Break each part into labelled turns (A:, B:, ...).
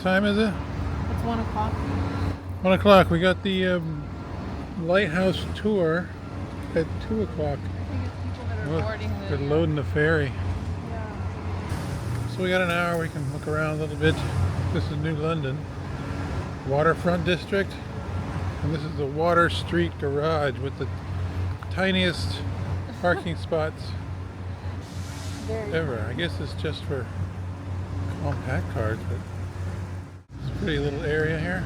A: time is it?
B: It's 1 o'clock.
A: 1 o'clock. We got the Lighthouse tour at 2 o'clock.
B: I think it's people that are
A: Look,
B: boarding
A: they're
B: the...
A: loading the ferry.
B: Yeah.
A: So we got an hour. We can look around a little bit. This is New London, waterfront district, and this is the Water Street Garage with the tiniest parking spots ever. I guess it's just for compact cars, but it's a pretty little area here.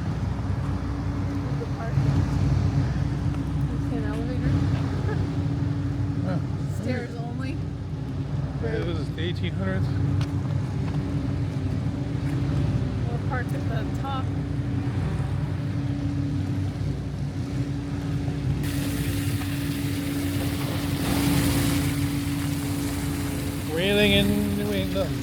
B: The parking. You see an elevator?
A: Well,
B: Stairs only.
A: this is the 1800s.
B: We'll park at the top.
A: Wailing in New England.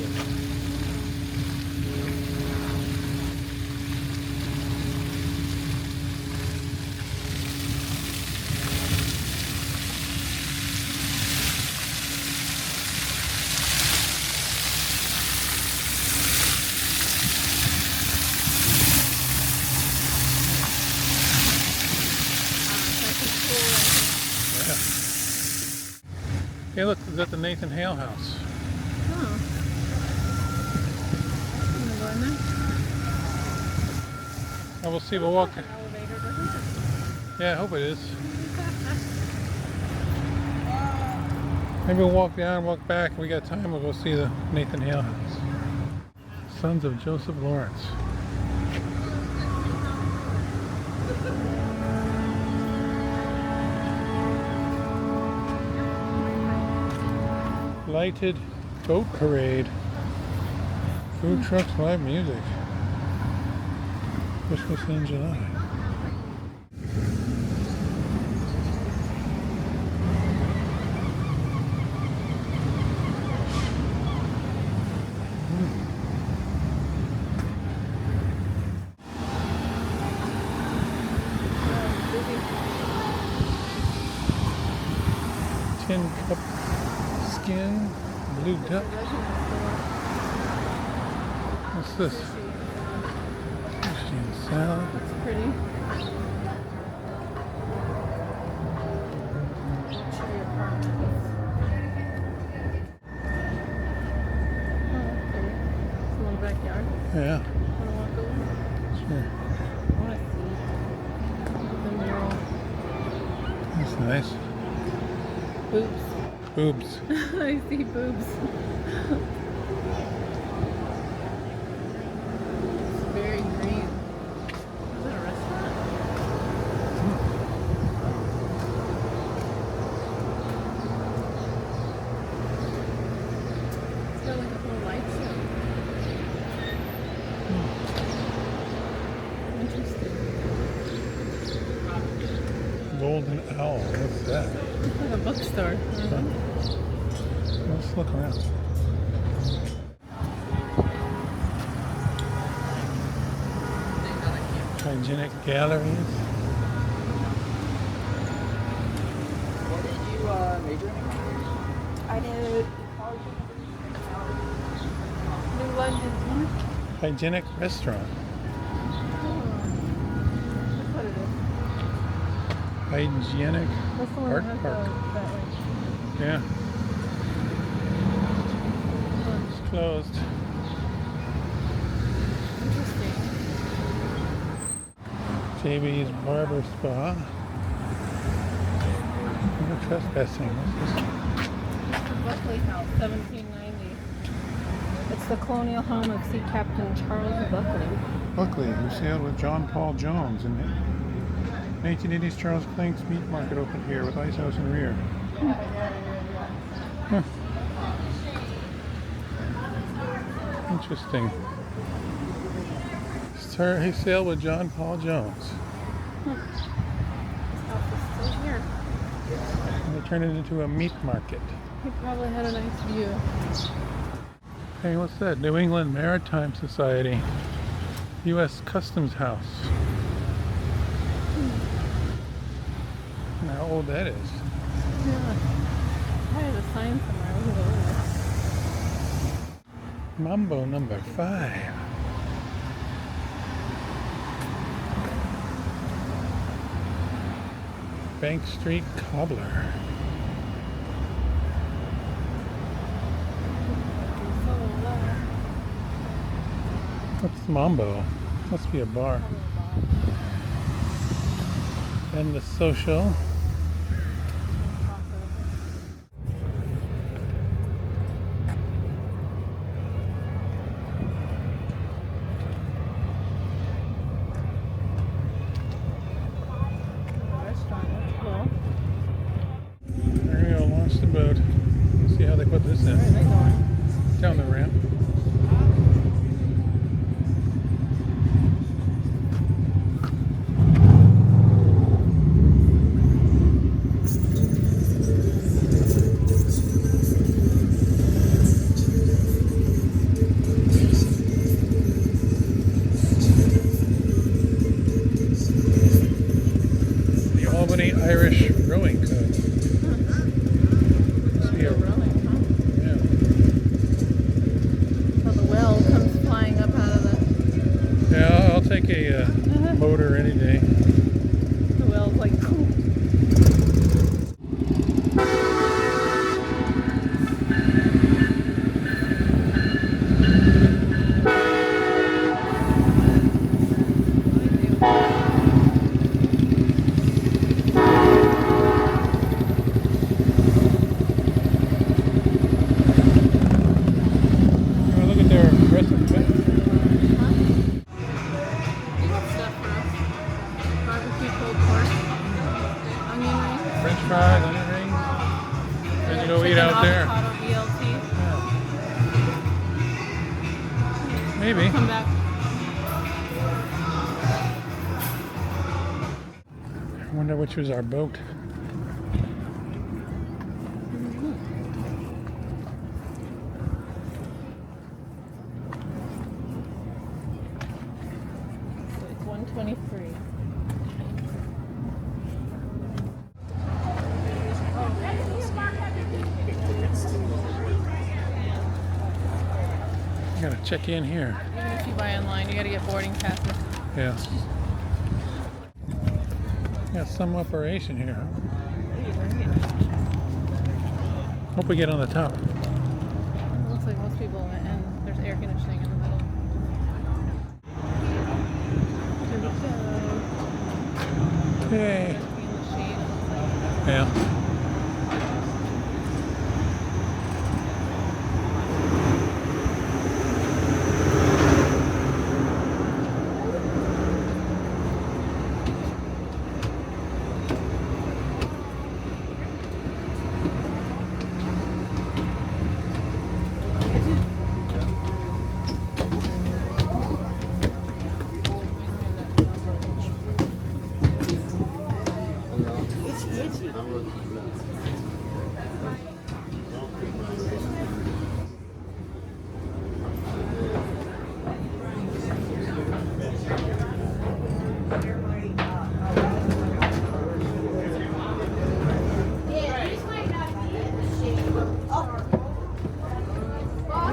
A: Hey, look, is that the Nathan Hale house?
B: Oh. You wanna go in there?
A: Oh, we'll see. We'll walk.
B: An elevator, doesn't it?
A: Yeah, I hope it is. Maybe we'll walk down, walk back. If we got time, we'll go see the Nathan Hale house. Sons of Joseph Lawrence. Lighted boat parade. Food trucks, live music. This was in July. Tin cup skin, blue duck. What's this? Sushi and salad.
B: That's pretty. Cherry apartments. Oh, that's pretty. It's a little backyard.
A: Yeah,
B: Wanna walk over?
A: sure.
B: I wanna see the mural.
A: That's nice.
B: Boobs.
A: Boobs.
B: I see boobs. It's very green. Is it a restaurant? It's got like a whole light show. Interesting.
A: Golden Owl. What's that?
B: It's like a bookstore.
A: Let's look around. Hygienic galleries.
C: What did you major in?
B: I did New London.
A: Hygienic restaurant.
B: That's what it is.
A: Hygienic
B: That's the one
A: art
B: that has
A: park.
B: that way.
A: Yeah. It's closed.
B: Interesting.
A: JB's Barber Spa. No trespassing. What's this?
B: It's the Buckley House, 1790. It's the colonial home of Sea Captain Charles Buckley.
A: Buckley, who sailed with John Paul Jones in the 1880s. Charles Clank's Meat Market opened here with ice house and rear. Huh. Interesting. He sailed with John Paul Jones.
B: This house is still here.
A: And they turned it into a meat market.
B: He probably had a nice view.
A: Hey, what's that? New England Maritime Society. U.S. Customs House. How old that is.
B: Yeah. I had a sign somewhere. I wasn't going there.
A: Mambo number 5. Bank Street Cobbler. What's Mambo? Must be a bar. And the Social. There we go, launch the boat. Let's see how they put this in. Down the ramp. Irish rowing club. Must be a
B: rowing, huh?
A: Yeah.
B: So the whale comes flying up out of the...
A: Yeah, I'll take a motor any day.
B: The whale's like, cool.
A: French fries, onion rings, and you go eat out there. Yeah. Maybe.
B: Come back.
A: I wonder which was our boat.
B: It's 123.
A: You gotta check in here.
B: Even if you buy online, you gotta get boarding passes.
A: Yeah. Got some operation here, huh? Hope we get on the top.
B: It looks like most people, and there's air conditioning in the middle.
A: Yay.
B: In the shade.
A: Yeah.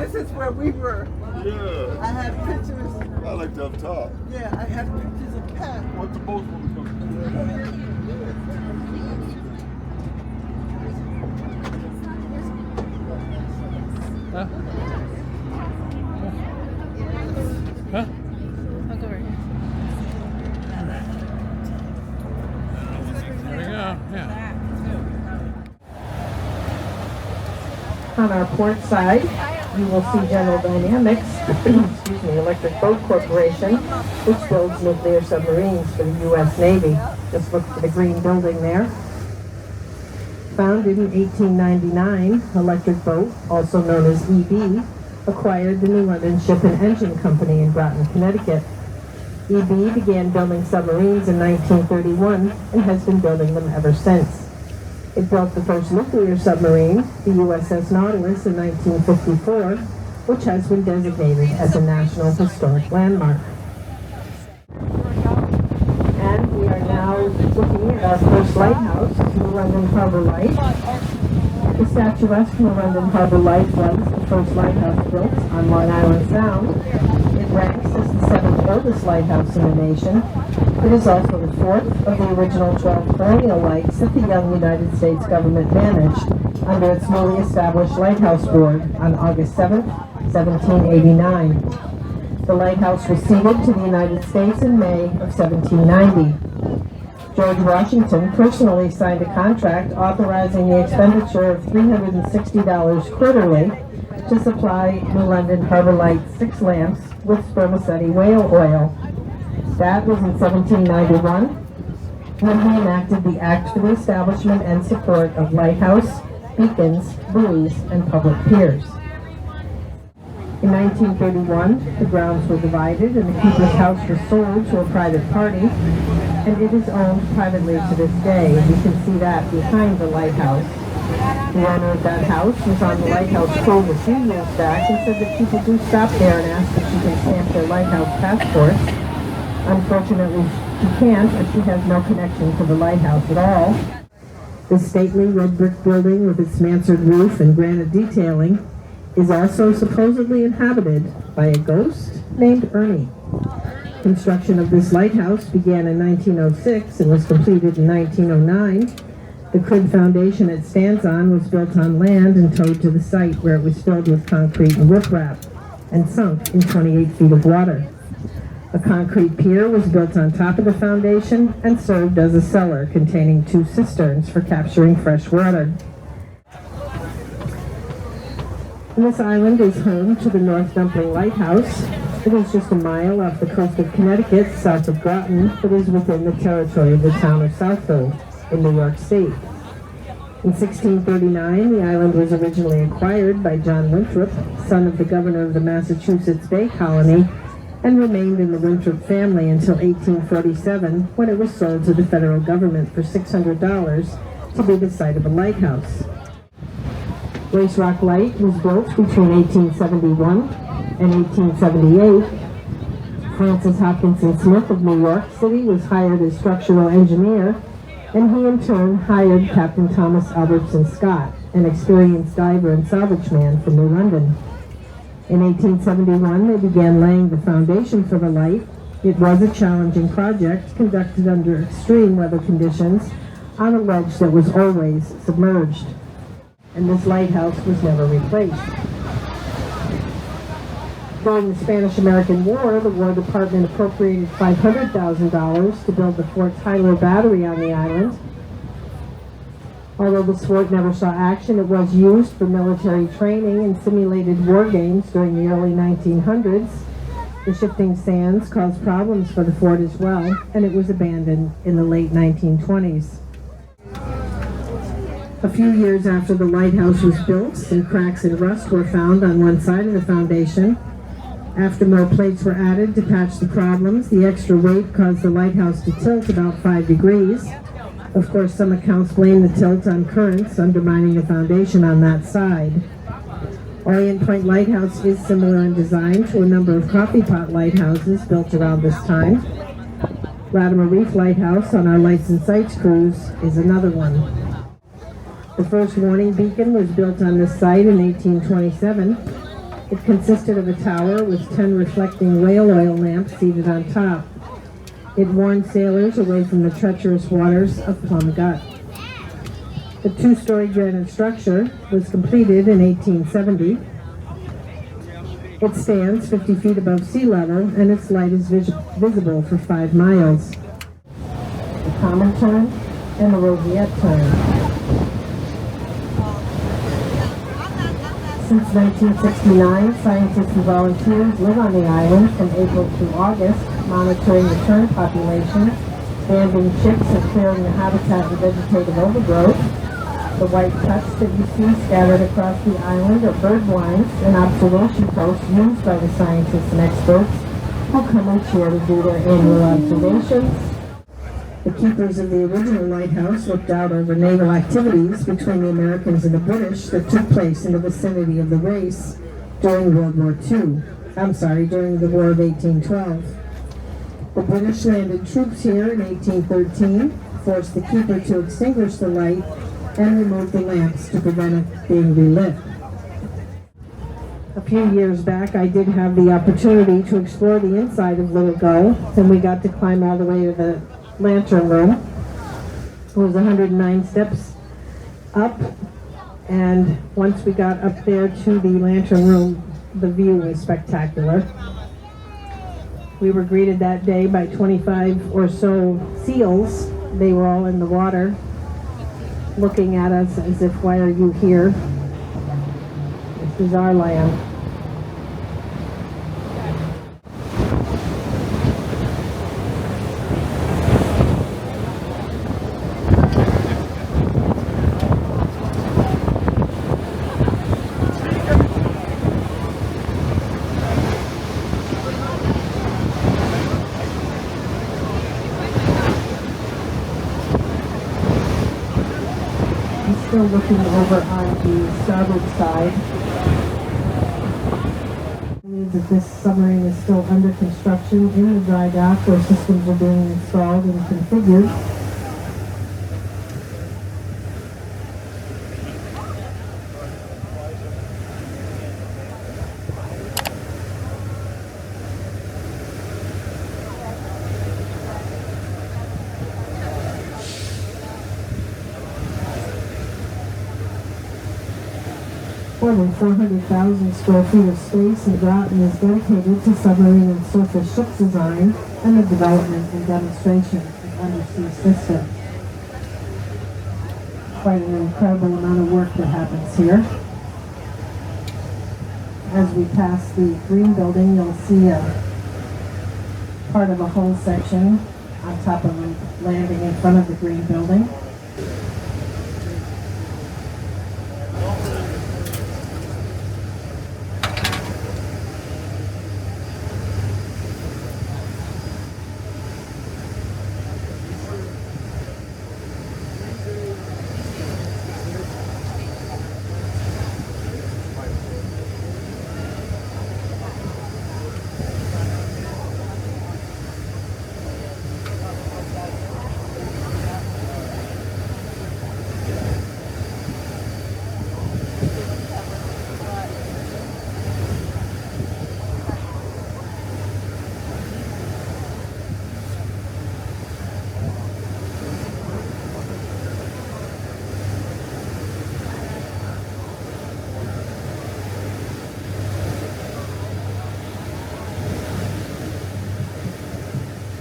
D: This is where we were.
E: Yeah.
D: I have pictures.
E: I like the up top.
D: Yeah, I have pictures of Pat.
E: What's the boat when we come?
A: Huh? Huh?
B: I'll go right here.
A: There we go. Yeah.
F: On our port side, you will see General Dynamics, excuse me, Electric Boat Corporation, which builds nuclear submarines for the U.S. Navy. Just look for the green building there. Founded in 1899, Electric Boat, also known as EB, acquired the New London Ship and Engine Company in Groton, Connecticut. EB began building submarines in 1931 and has been building them ever since. It built the first nuclear submarine, the USS Nautilus, in 1954, which has been designated as a National Historic Landmark. And we are now looking at our first lighthouse, the London Harbor Light. The statuesque from the London Harbor Light was the first lighthouse built on Long Island Sound. It ranks as the 7th oldest lighthouse in the nation. It is also the 4th of the original 12 colonial lights that the young United States government managed under its newly established Lighthouse Board on August 7, 1789. The lighthouse was ceded to the United States in May of 1790. George Washington personally signed a contract authorizing the expenditure of $360 quarterly to supply New London Harbor Light 6 lamps with spermaceti whale oil. That was in 1791 when he enacted the Act for the Establishment and Support of Lighthouse, Beacons, Buoys, and Public Piers. In 1931, the grounds were divided and the keeper's house was sold to a private party, and it is owned privately to this day. You can see that behind the lighthouse. The owner of that house was on the lighthouse cove a few years back and said that people do stop there and ask if she can stamp their lighthouse passports. Unfortunately, she can't, as she has no connection to the lighthouse at all. The stately red brick building with its mansard roof and granite detailing is also supposedly inhabited by a ghost named Ernie. Construction of this lighthouse began in 1906 and was completed in 1909. The crib foundation it stands on was built on land and towed to the site, where it was filled with concrete and riprap and sunk in 28 feet of water. A concrete pier was built on top of the foundation and served as a cellar containing 2 cisterns for capturing fresh water. This island is home to the North Dumpling Lighthouse. It is just a mile off the coast of Connecticut, south of Groton, but is within the territory of the town of Southfield in New York State. In 1639, the island was originally acquired by John Winthrop, son of the governor of the Massachusetts Bay Colony, and remained in the Winthrop family until 1847, when it was sold to the federal government for $600 to be the site of a lighthouse. Race Rock Light was built between 1871 and 1878. Francis Hopkinson Smith of New York City was hired as structural engineer, and he in turn hired Captain Thomas Albertson Scott, an experienced diver and salvage man from New London. In 1871, they began laying the foundation for the light. It was a challenging project conducted under extreme weather conditions on a ledge that was always submerged. And this lighthouse was never replaced. During the Spanish-American War, the War Department appropriated $500,000 to build the Fort Tyler battery on the island. Although this fort never saw action, it was used for military training and simulated war games during the early 1900s. The shifting sands caused problems for the fort as well, and it was abandoned in the late 1920s. A few years after the lighthouse was built, some cracks and rust were found on one side of the foundation. After more plates were added to patch the problems, the extra weight caused the lighthouse to tilt about 5 degrees. Of course, some accounts blame the tilt on currents undermining the foundation on that side. Orient Point Lighthouse is similar in design to a number of coffee pot lighthouses built around this time. Latimer Reef Lighthouse on our Lights and Sights cruise is another one. The first warning beacon was built on this site in 1827. It consisted of a tower with 10 reflecting whale oil lamps seated on top. It warned sailors away from the treacherous waters of Plum Gut. The 2-story granite structure was completed in 1870. It stands 50 feet above sea level, and its light is visible for 5 miles. The common tern and the roseate tern. Since 1969, scientists and volunteers live on the island from April through August, monitoring the tern population, banding chicks and clearing the habitat and vegetative overgrowth. The white cuts that you see scattered across the island are bird blinds, an observation post used by the scientists and experts who come each year to do their annual observations. The keepers of the original lighthouse looked out over naval activities between the Americans and the British that took place in the vicinity of the race during World War II. During the War of 1812. The British landed troops here in 1813, forced the keeper to extinguish the light, and remove the lamps to prevent it being relit. A few years back, I did have the opportunity to explore the inside of Little Gull, and we got to climb all the way to the lantern room. It was 109 steps up, and once we got up there to the lantern room, the view was spectacular. We were greeted that day by 25 or so seals. They were all in the water, looking at us as if, why are you here? This is our land. Still looking over on the starboard side. It means that this submarine is still under construction in the dry dock where systems are being installed and configured. More than 400,000 square feet of space in Groton is dedicated to submarine and surface ship design and the development and demonstration of undersea systems. Quite an incredible amount of work that happens here. As we pass the green building, you'll see a part of a whole section on top of a landing in front of the green building.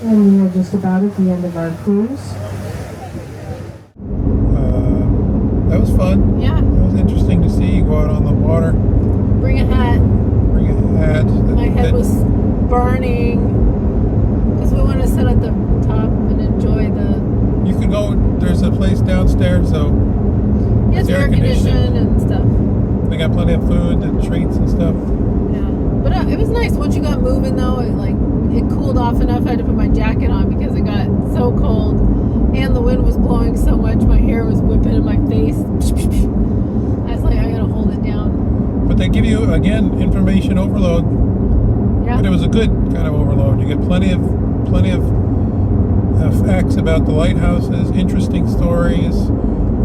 F: And we're just about at the end of our cruise.
A: That was fun.
B: Yeah.
A: It was interesting to see you go out on the water.
B: Bring a hat.
A: Bring a hat.
B: My head was burning because we want to sit at the top and enjoy the.
A: You could go. There's a place downstairs, so
B: Yeah, it's air conditioned and stuff.
A: they got plenty of food and treats and stuff.
B: Yeah, but it was nice once you got moving though. It cooled off enough. I had to put my jacket on because it got so cold, and the wind was blowing so much. My hair was whipping in my face. I was like, I gotta hold it down.
A: But they give you again information overload.
B: Yeah.
A: But it was a good kind of overload. You get plenty of facts about the lighthouses, interesting stories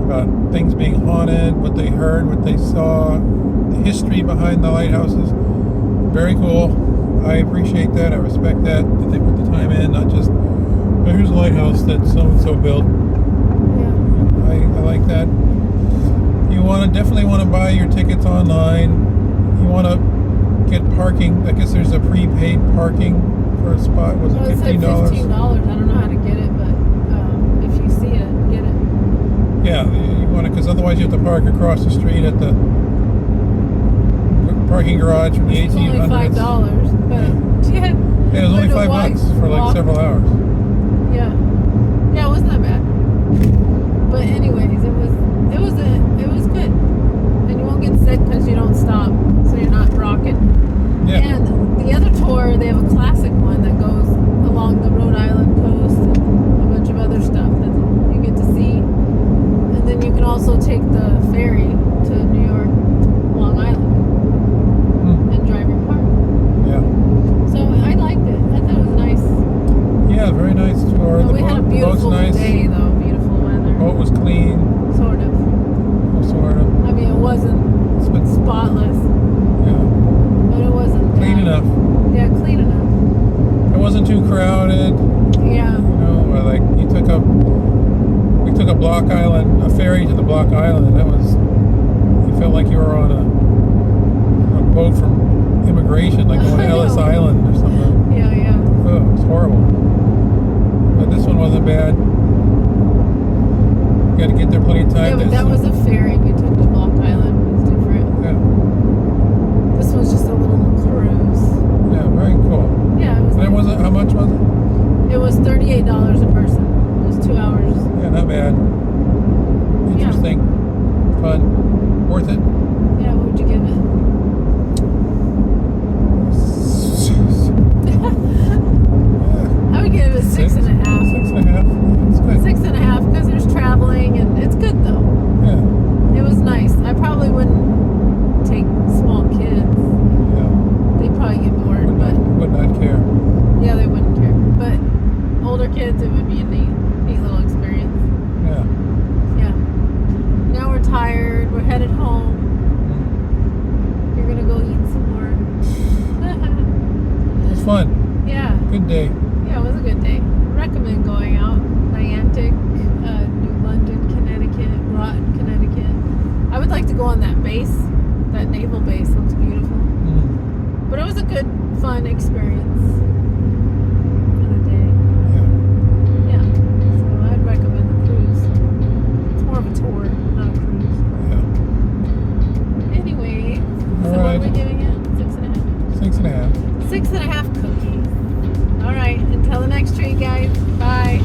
A: about things being haunted, what they heard, what they saw, the history behind the lighthouses. Very cool. I appreciate that. I respect that they put the time in, not just, oh, here's a lighthouse that so-and-so built.
B: Yeah.
A: I like that. You definitely want to buy your tickets online. You want to get parking. I guess there's a prepaid parking for a spot. Was it
B: Well, it said
A: $15?
B: $15. I don't know how to get it, but if you see it, get it.
A: Yeah, you want to, because otherwise you have to park across the street at the parking garage from the
B: It's only
A: 1800s.
B: $5, but yeah.
A: Yeah, it was only $5 for like several hours.
B: Yeah, it wasn't that bad. But anyways, it was good, and you won't get sick because you don't stop, so you're not rocking.
A: Yeah.
B: And the other tour, they have a classic one that goes along the Rhode Island coast and a bunch of other stuff that you get to see. And then you can also take the ferry to New York, Long Island, and drive your car.
A: Yeah.
B: So I liked it. I thought it was nice.
A: Yeah, very nice tour.
B: And we had a
A: the boat's
B: beautiful
A: nice.
B: day, though. Beautiful weather.
A: Boat was clean,
B: Sort of.
A: sort of.
B: I mean, it wasn't spotless,
A: Yeah.
B: but it wasn't
A: Clean
B: bad.
A: enough.
B: Yeah, clean enough.
A: It wasn't too crowded.
B: Yeah.
A: You know, or like we took a block island, a ferry to the block island, and that was, you felt like you were on a boat from immigration, like going to
B: I
A: Ellis
B: know.
A: Island or something.
B: Yeah, yeah.
A: Oh, it was horrible. But this one wasn't bad. You had to get there plenty of time.
B: Yeah, but
A: to-
B: that was a ferry we took to Block Island. It was different.
A: Yeah,
B: This was just a little cruise.
A: yeah, very cool.
B: Yeah, it was.
A: And it wasn't, how much was it?
B: It was $38 a person. It was 2 hours.
A: Yeah, not bad. Interesting. Fun. Worth it.
B: Yeah, what would you give it? I would give it 6.5.
A: 6.5. It's good.
B: 6.5 because there's traveling and it's good though.
A: Yeah,
B: It was nice. I probably wouldn't take small kids.
A: yeah.
B: They'd probably get bored, but
A: Would not care.
B: yeah, they wouldn't care. But older kids, it would be a neat little experience.
A: Yeah.
B: Yeah. Now we're tired. We're headed home. You're gonna go eat some more.
A: It was fun.
B: Yeah.
A: Good day.
B: Yeah, it was a good day. Recommend going out. Niantic, New London, Connecticut, Groton, Connecticut. I would like to go on that base. That naval base looks beautiful.
A: Mm.
B: But it was a good, fun experience for the day.
A: Yeah.
B: Yeah. So I'd recommend the cruise. It's more of a tour, not a cruise.
A: Yeah.
B: Anyway, so
A: All
B: what are we
A: right.
B: giving it? 6.5.
A: 6.5.
B: 6.5 cookies. All right. Until the next tree, guys. Bye.